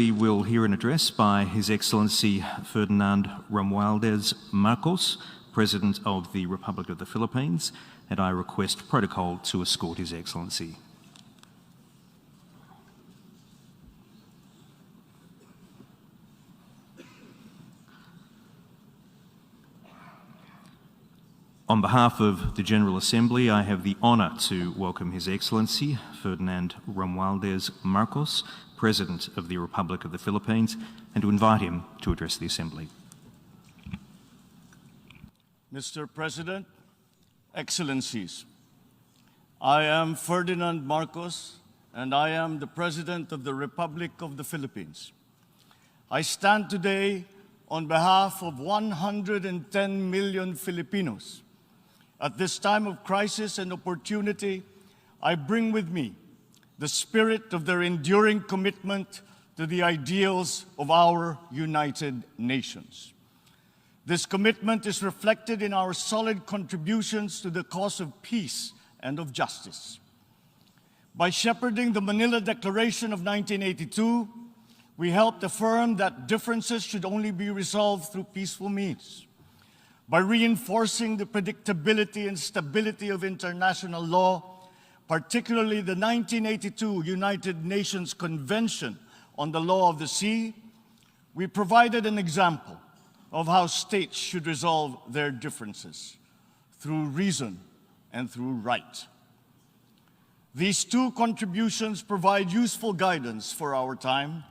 We will hear an address by His Excellency Ferdinand Marcos, President of the Republic of the Philippines, and I request protocol to escort His Excellency. On behalf of the General Assembly, I have the honour to welcome His Excellency Ferdinand Marcos, President of the Republic of the Philippines, and to invite him to address the Assembly. Mr. President, Excellencies, I am Ferdinand Marcos, and I am the President of the Republic of the Philippines. I stand today on behalf of 110 million Filipinos. At this time of crisis and opportunity, I bring with me the spirit of their enduring commitment to the ideals of our United Nations. This commitment is reflected in our solid contributions to the cause of peace and of justice. By shepherding the Manila Declaration of 1982, we helped affirm that differences should only be resolved through peaceful means. By reinforcing the predictability and stability of international law, particularly the 1982 United Nations Convention on the Law of the Sea, we provided an example of how states should resolve their differences through reason and through right. These two contributions provide useful guidance for our time,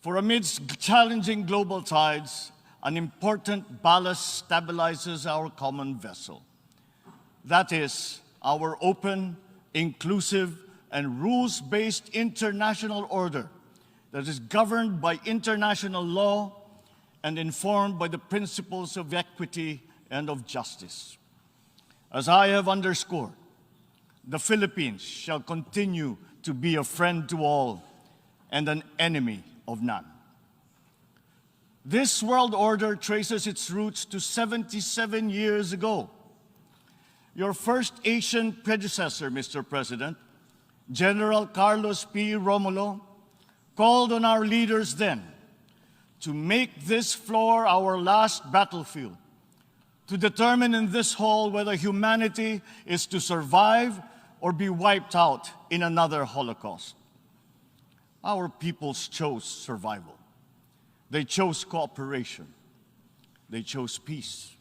for amidst challenging global tides, an important ballast stabilizes our common vessel. That is, our open, inclusive, and rules-based international order that is governed by international law and informed by the principles of equity and of justice. As I have underscored, the Philippines shall continue to be a friend to all and an enemy of none. This world order traces its roots to 77 years ago. Your first Asian predecessor, Mr. President, General Carlos P. Romulo, called on our leaders then to make this floor our last battlefield, to determine in this hall whether humanity is to survive or be wiped out in another Holocaust. Our peoples chose survival. They chose cooperation. They chose peace.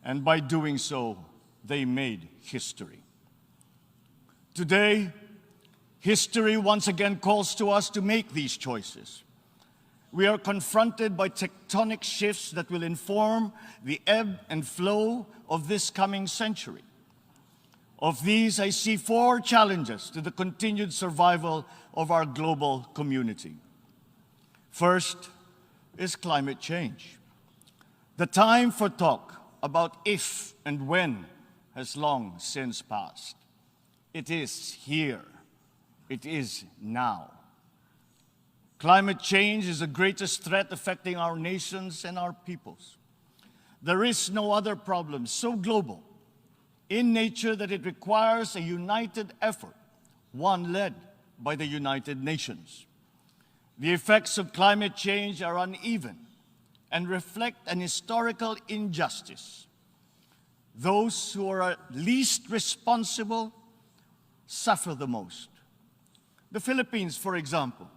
And by doing so, they made history. Today, history once again calls to us to make these choices. We are confronted by tectonic shifts that will inform the ebb and flow of this coming century. Of these, I see four challenges to the continued survival of our global community. First is climate change. The time for talk about if and when has long since passed. It is here. It is now. Climate change is the greatest threat affecting our nations and our peoples. There is no other problem so global in nature that it requires a united effort, one led by the United Nations. The effects of climate change are uneven and reflect an historical injustice. Those who are least responsible suffer the most. The Philippines, for example,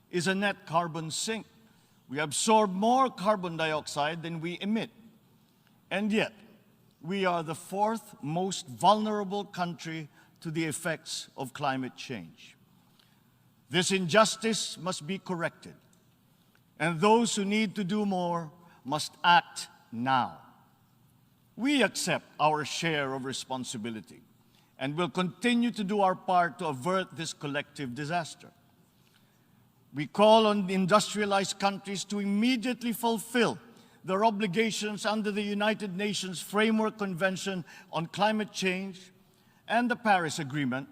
is a net carbon sink. We absorb more carbon dioxide than we emit. And yet, we are the fourth most vulnerable country to the effects of climate change. This injustice must be corrected, and those who need to do more must act now. We accept our share of responsibility and will continue to do our part to avert this collective disaster. We call on the industrialized countries to immediately fulfill their obligations under the United Nations Framework Convention on Climate Change and the Paris Agreement,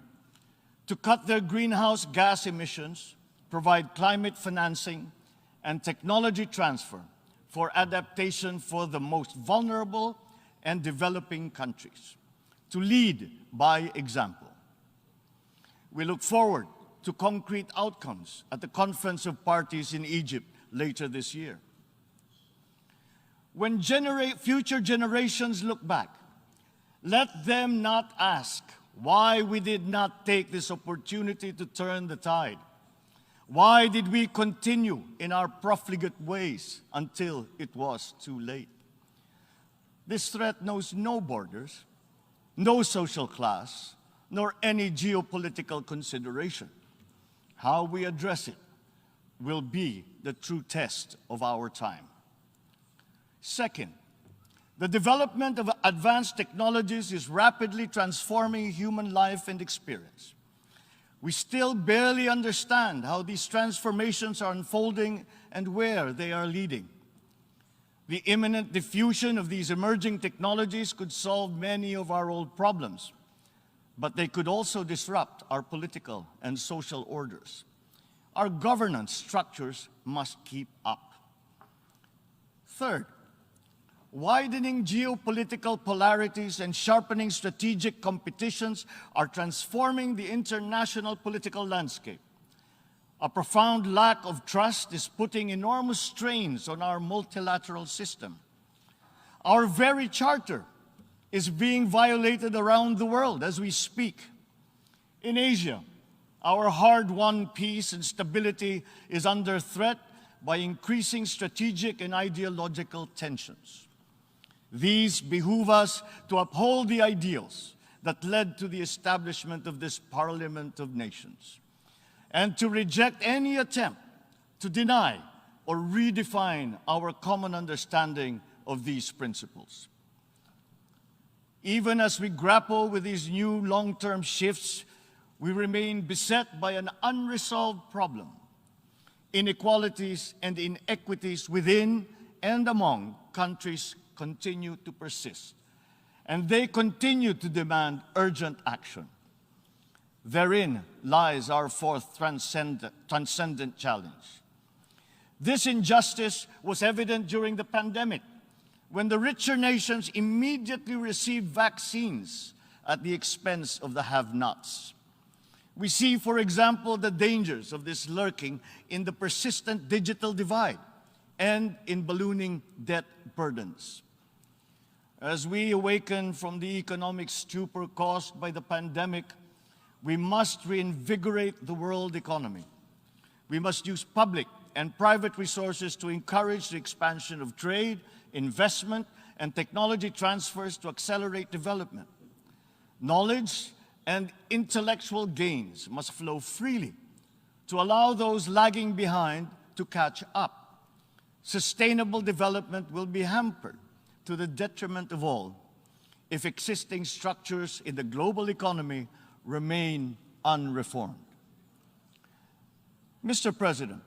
to cut their greenhouse gas emissions, provide climate financing, and technology transfer for adaptation for the most vulnerable and developing countries, to lead by example. We look forward to concrete outcomes at the Conference of Parties in Egypt later this year. When future generations look back, let them not ask why we did not take this opportunity to turn the tide. Why did we continue in our profligate ways until it was too late? This threat knows no borders, no social class, nor any geopolitical consideration. How we address it will be the true test of our time. Second, the development of advanced technologies is rapidly transforming human life and experience. We still barely understand how these transformations are unfolding and where they are leading. The imminent diffusion of these emerging technologies could solve many of our old problems, but they could also disrupt our political and social orders. Our governance structures must keep up. Third, widening geopolitical polarities and sharpening strategic competitions are transforming the international political landscape. A profound lack of trust is putting enormous strains on our multilateral system. Our very charter is being violated around the world as we speak. In Asia, our hard-won peace and stability is under threat by increasing strategic and ideological tensions. These behoove us to uphold the ideals that led to the establishment of this Parliament of Nations, and to reject any attempt to deny or redefine our common understanding of these principles. Even as we grapple with these new long-term shifts, we remain beset by an unresolved problem. Inequalities and inequities within and among countries continue to persist, and they continue to demand urgent action. Therein lies our fourth transcendent challenge. This injustice was evident during the pandemic, when the richer nations immediately received vaccines at the expense of the have-nots. We see, for example, the dangers of this lurking in the persistent digital divide and in ballooning debt burdens. As we awaken from the economic stupor caused by the pandemic, we must reinvigorate the world economy. We must use public and private resources to encourage the expansion of trade, investment, and technology transfers to accelerate development. Knowledge and intellectual gains must flow freely to allow those lagging behind to catch up. Sustainable development will be hampered to the detriment of all if existing structures in the global economy remain unreformed. Mr. President,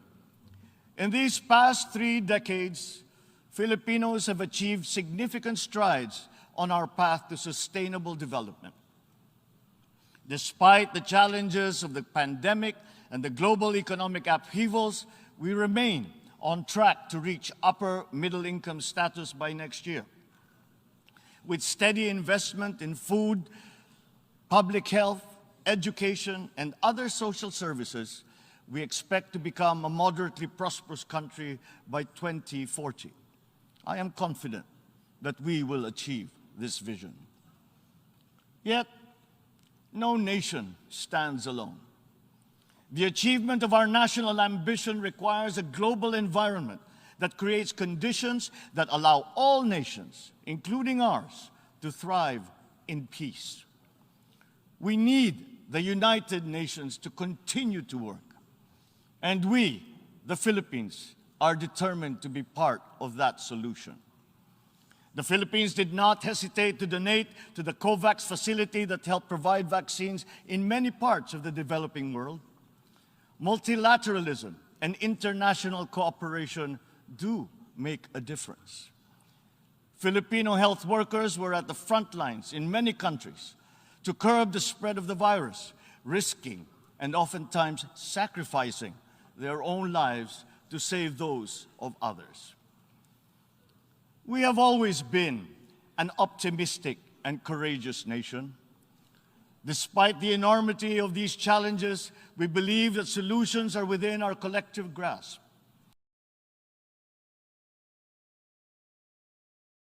in these past 3 decades, Filipinos have achieved significant strides on our path to sustainable development. Despite the challenges of the pandemic and the global economic upheavals, we remain on track to reach upper middle income status by next year. With steady investment in food, public health, education, and other social services, we expect to become a moderately prosperous country by 2040. I am confident that we will achieve this vision. Yet, no nation stands alone. The achievement of our national ambition requires a global environment that creates conditions that allow all nations, including ours, to thrive in peace. We need the United Nations to continue to work, and we, the Philippines, are determined to be part of that solution. The Philippines did not hesitate to donate to the COVAX facility that helped provide vaccines in many parts of the developing world. Multilateralism and international cooperation do make a difference. Filipino health workers were at the front lines in many countries to curb the spread of the virus, risking and oftentimes sacrificing their own lives to save those of others. We have always been an optimistic and courageous nation. Despite the enormity of these challenges, we believe that solutions are within our collective grasp.